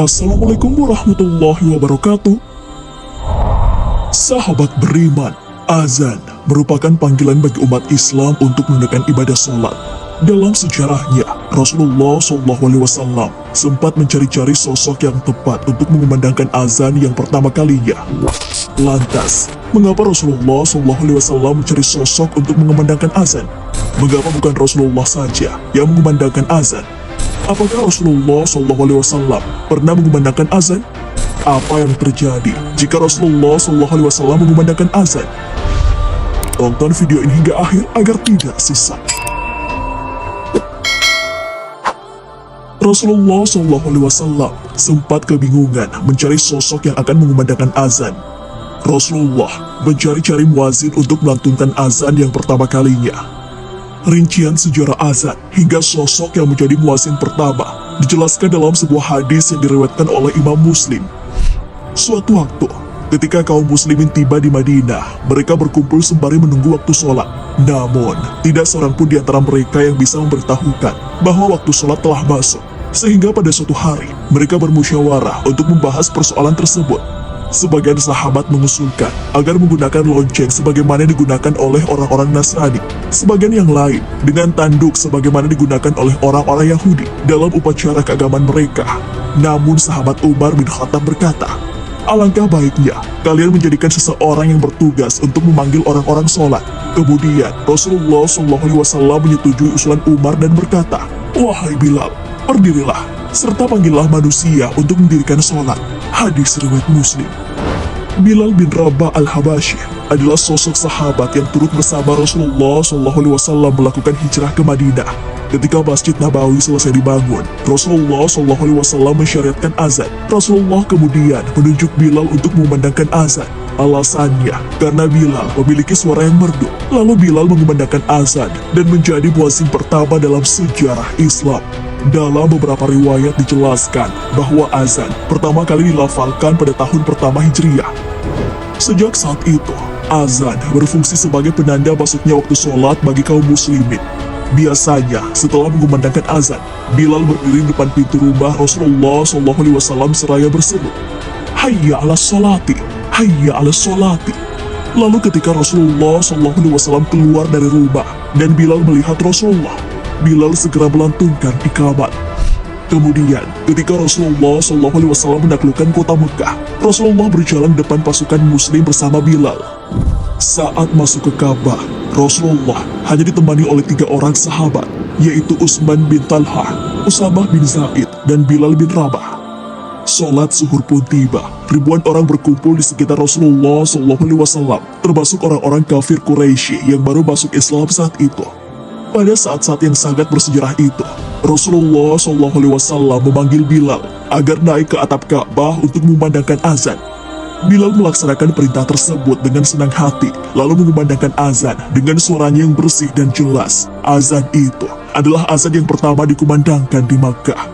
Assalamualaikum warahmatullahi wabarakatuh. Sahabat beriman, azan merupakan panggilan bagi umat Islam untuk menunaikan ibadah sholat. Dalam sejarahnya, Rasulullah SAW sempat mencari-cari sosok yang tepat untuk mengumandangkan azan yang pertama kalinya. Lantas, mengapa Rasulullah SAW mencari sosok untuk mengumandangkan azan? Mengapa bukan Rasulullah saja yang mengumandangkan azan? Apakah Rasulullah SAW pernah mengumandangkan azan? Apa yang terjadi jika Rasulullah SAW mengumandangkan azan? Tonton video ini hingga akhir agar tidak sesat. Rasulullah SAW sempat kebingungan mencari sosok yang akan mengumandangkan azan. Rasulullah mencari-cari muazin untuk melantunkan azan yang pertama kalinya. Rincian sejarah azan hingga sosok yang menjadi muazin pertama dijelaskan dalam sebuah hadis yang diriwayatkan oleh Imam Muslim. Suatu waktu, ketika kaum muslimin tiba di Madinah, mereka berkumpul sembari menunggu waktu sholat. Namun, tidak seorang pun di antara mereka yang bisa memberitahukan bahwa waktu sholat telah masuk. Sehingga pada suatu hari, mereka bermusyawarah untuk membahas persoalan tersebut. Sebagian sahabat mengusulkan agar menggunakan lonceng sebagaimana digunakan oleh orang-orang Nasrani. Sebagian yang lain dengan tanduk sebagaimana digunakan oleh orang-orang Yahudi dalam upacara keagamaan mereka. Namun sahabat Umar bin Khattab berkata, "Alangkah baiknya kalian menjadikan seseorang yang bertugas untuk memanggil orang-orang sholat." Kemudian Rasulullah SAW menyetujui usulan Umar dan berkata, "Wahai Bilal, berdirilah, serta panggillah manusia untuk mendirikan sholat." Hadis riwayat Muslim. Bilal bin Rabah al-Habashi adalah sosok sahabat yang turut bersama Rasulullah SAW melakukan hijrah ke Madinah. Ketika Masjid Nabawi selesai dibangun, Rasulullah SAW mensyariatkan azan. Rasulullah kemudian menunjuk Bilal untuk memandangkan azan. Alasannya, karena Bilal memiliki suara yang merdu. Lalu Bilal mengumandangkan azan dan menjadi muazin pertama dalam sejarah Islam. Dalam beberapa riwayat dijelaskan bahwa azan pertama kali dilafalkan pada tahun pertama Hijriah. Sejak saat itu, azan berfungsi sebagai penanda masuknya waktu sholat bagi kaum muslimin. Biasanya, setelah mengumandangkan azan, Bilal berdiri di depan pintu rumah Rasulullah SAW seraya berseru, "Hayya ala sholati, hayya ala sholati." Lalu ketika Rasulullah SAW keluar dari rumah dan Bilal melihat Rasulullah, Bilal segera melantunkan iqamat. Kemudian, ketika Rasulullah SAW menaklukkan kota Mekah, Rasulullah berjalan depan pasukan muslim bersama Bilal. Saat masuk ke Ka'bah, Rasulullah hanya ditemani oleh 3 orang sahabat, yaitu Utsman bin Talhah, Usamah bin Zaid, dan Bilal bin Rabah. Sholat zuhur pun tiba. Ribuan orang berkumpul di sekitar Rasulullah SAW, termasuk orang-orang kafir Quraisy yang baru masuk Islam saat itu. Pada saat-saat yang sangat bersejarah itu, Rasulullah SAW memanggil Bilal agar naik ke atap Ka'bah untuk memandangkan azan. Bilal melaksanakan perintah tersebut dengan senang hati, lalu mengumandangkan azan dengan suaranya yang bersih dan jelas. Azan itu adalah azan yang pertama dikumandangkan di Makkah.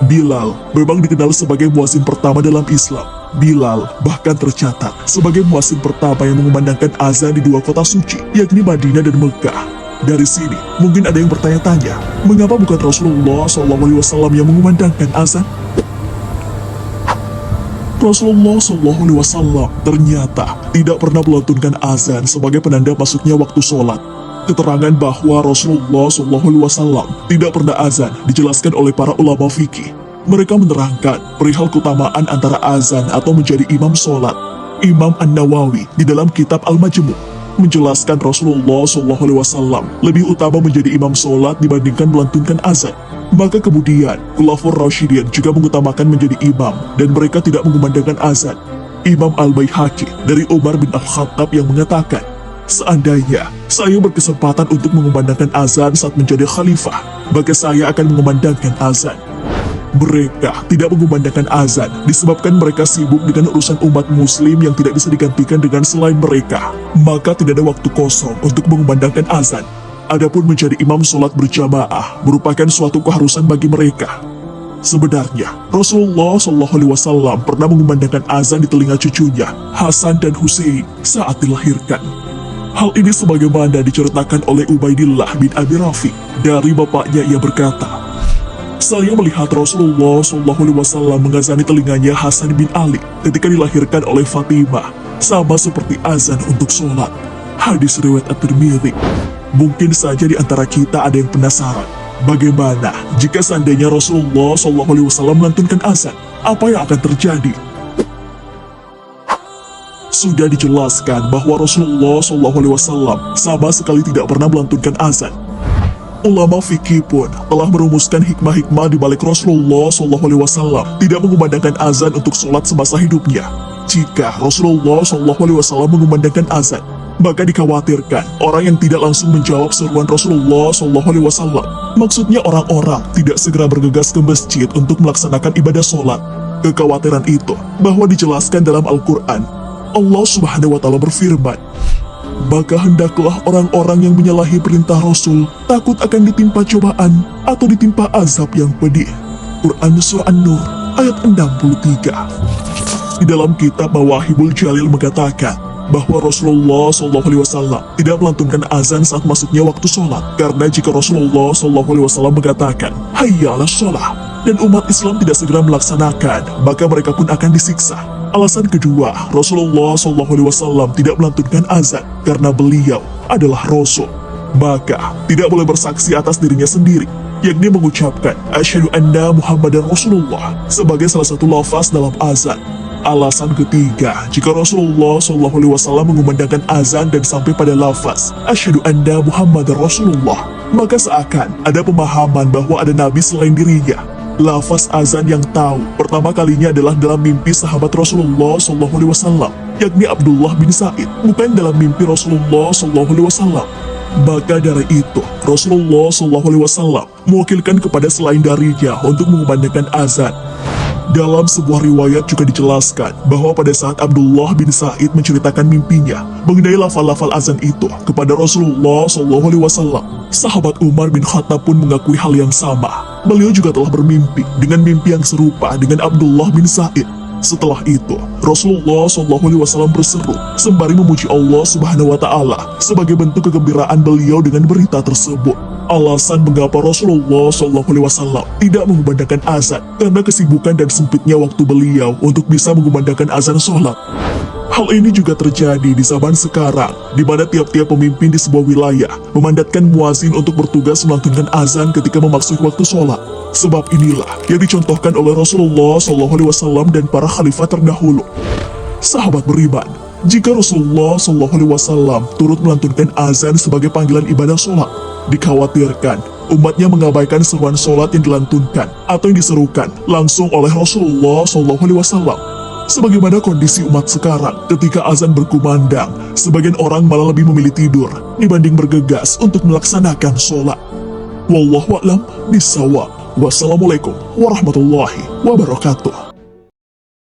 Bilal memang dikenal sebagai muazin pertama dalam Islam. Bilal bahkan tercatat sebagai muazin pertama yang mengumandangkan azan di 2 kota suci, yakni Madinah dan Mekah. Dari sini, mungkin ada yang bertanya-tanya, mengapa bukan Rasulullah SAW yang mengumandangkan azan? Rasulullah SAW ternyata tidak pernah melantunkan azan sebagai penanda masuknya waktu sholat. Keterangan bahwa Rasulullah SAW tidak pernah azan dijelaskan oleh para ulama fikih. Mereka menerangkan perihal keutamaan antara azan atau menjadi imam sholat. Imam An-Nawawi di dalam kitab Al-Majmu' menjelaskan Rasulullah SAW lebih utama menjadi imam sholat dibandingkan melantunkan azan. Maka kemudian, Khulafaur Rasyidin juga mengutamakan menjadi imam dan mereka tidak mengumandangkan azan. Imam Al-Baihaqi dari Umar bin Al-Khattab yang mengatakan, "Seandainya saya berkesempatan untuk mengumandangkan azan saat menjadi khalifah, maka saya akan mengumandangkan azan." Mereka tidak mengumandangkan azan disebabkan mereka sibuk dengan urusan umat muslim yang tidak bisa digantikan dengan selain mereka. Maka tidak ada waktu kosong untuk mengumandangkan azan. Adapun menjadi imam sholat berjamaah merupakan suatu keharusan bagi mereka. Sebenarnya, Rasulullah SAW pernah mengumandangkan azan di telinga cucunya, Hasan dan Hussein, saat dilahirkan. Hal ini sebagaimana diceritakan oleh Ubaidillah bin Abi Rafi. Dari bapaknya ia berkata, Saya melihat Rasulullah SAW mengazani telinganya Hasan bin Ali ketika dilahirkan oleh Fatimah, sama seperti azan untuk sholat. Hadis riwayat At-Tirmidzi. Mungkin saja di antara kita ada yang penasaran, bagaimana jika seandainya Rasulullah SAW melantunkan azan? Apa yang akan terjadi? Sudah dijelaskan bahwa Rasulullah SAW sama sekali tidak pernah melantunkan azan. Ulama fikih pun telah merumuskan hikmah-hikmah di balik Rasulullah SAW tidak mengumandangkan azan untuk sholat semasa hidupnya. Jika Rasulullah SAW mengumandangkan azan, maka dikhawatirkan orang yang tidak langsung menjawab seruan Rasulullah SAW. Maksudnya orang-orang tidak segera bergegas ke masjid untuk melaksanakan ibadah sholat. Kekhawatiran itu bahwa dijelaskan dalam Al-Quran. Allah Subhanahu wa Ta'ala berfirman, maka hendaklah orang-orang yang menyalahi perintah Rasul takut akan ditimpa cobaan atau ditimpa azab yang pedih. Quran Surah An-Nur ayat 63. Di dalam kitab Mawahibul Jalil mengatakan bahwa Rasulullah SAW tidak melantunkan azan saat masuknya waktu sholat, karena jika Rasulullah SAW mengatakan hayya 'alas sholah dan umat Islam tidak segera melaksanakan, maka mereka pun akan disiksa. Alasan kedua, Rasulullah SAW tidak melantunkan azan karena beliau adalah Rasul. Maka, tidak boleh bersaksi atas dirinya sendiri, yakni mengucapkan Asyhadu anna Muhammadan Rasulullah sebagai salah satu lafaz dalam azan. Alasan ketiga, jika Rasulullah SAW mengumandangkan azan dan sampai pada lafaz Asyhadu anna Muhammadan Rasulullah, maka seakan ada pemahaman bahwa ada nabi selain dirinya. Lafaz azan yang tahu pertama kalinya adalah dalam mimpi sahabat Rasulullah SAW, yakni Abdullah bin Sa'id, bukan dalam mimpi Rasulullah SAW. Maka dari itu, Rasulullah SAW mewakilkan kepada selain darinya untuk mengumandangkan azan. Dalam sebuah riwayat juga dijelaskan bahwa pada saat Abdullah bin Sa'id menceritakan mimpinya mengenai lafal-lafal azan itu kepada Rasulullah SAW, sahabat Umar bin Khattab pun mengakui hal yang sama. Beliau juga telah bermimpi dengan mimpi yang serupa dengan Abdullah bin Sa'id. Setelah itu, Rasulullah SAW berseru sembari memuji Allah Subhanahu wa Ta'ala sebagai bentuk kegembiraan beliau dengan berita tersebut. Alasan mengapa Rasulullah SAW tidak mengumandangkan azan karena kesibukan dan sempitnya waktu beliau untuk bisa mengumandangkan azan sholat. Hal ini juga terjadi di zaman sekarang, di mana tiap-tiap pemimpin di sebuah wilayah memandatkan muazin untuk bertugas melantunkan azan ketika memasuki waktu sholat. Sebab inilah yang dicontohkan oleh Rasulullah SAW dan para khalifah terdahulu. Sahabat beriman, jika Rasulullah SAW turut melantunkan azan sebagai panggilan ibadah sholat, dikhawatirkan umatnya mengabaikan seruan sholat yang dilantunkan atau yang diserukan langsung oleh Rasulullah SAW. Sebagaimana kondisi umat sekarang ketika azan berkumandang, sebagian orang malah lebih memilih tidur dibanding bergegas untuk melaksanakan sholat. Wallahu a'lam bishawab. Wassalamualaikum warahmatullahi wabarakatuh.